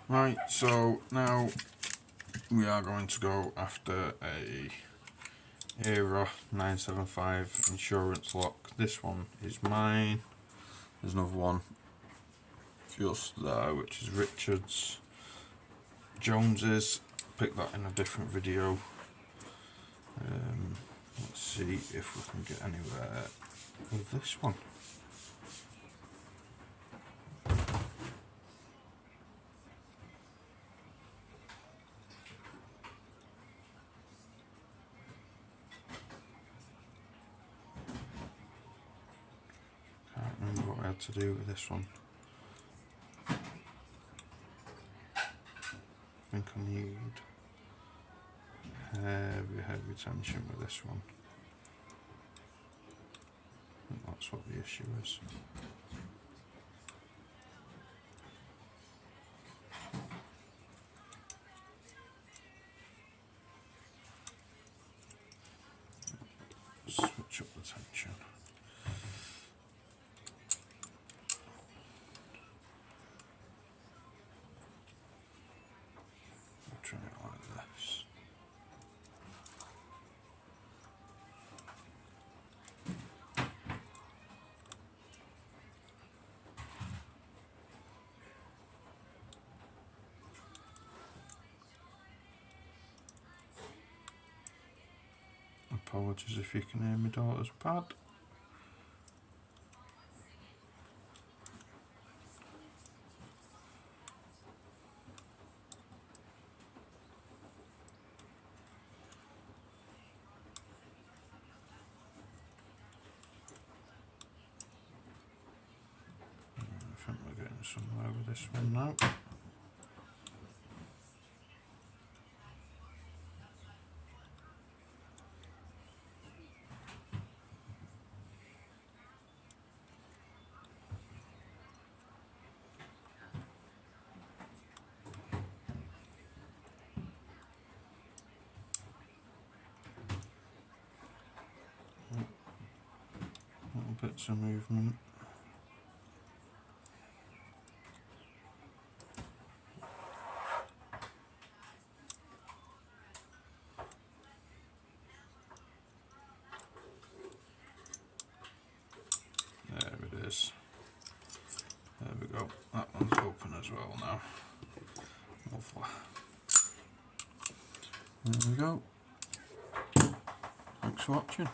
Right, so now we are going to go after a Era 975 insurance lock. This one is mine. There's another one just there, which is Richard's. Jones's. Picked that in a different video. Let's see if we can get anywhere with this one. Can't remember what I had to do with this one. I think I need heavy tension with this one. I think that's what the issue is. Switch up the tension. I'll try it like this. Apologies if you can hear my daughter's pad. I think we're getting somewhere with this one now. Little bits of movement. There it is. There we go. That one's open as well now. Lovely. There we go. Thanks for watching.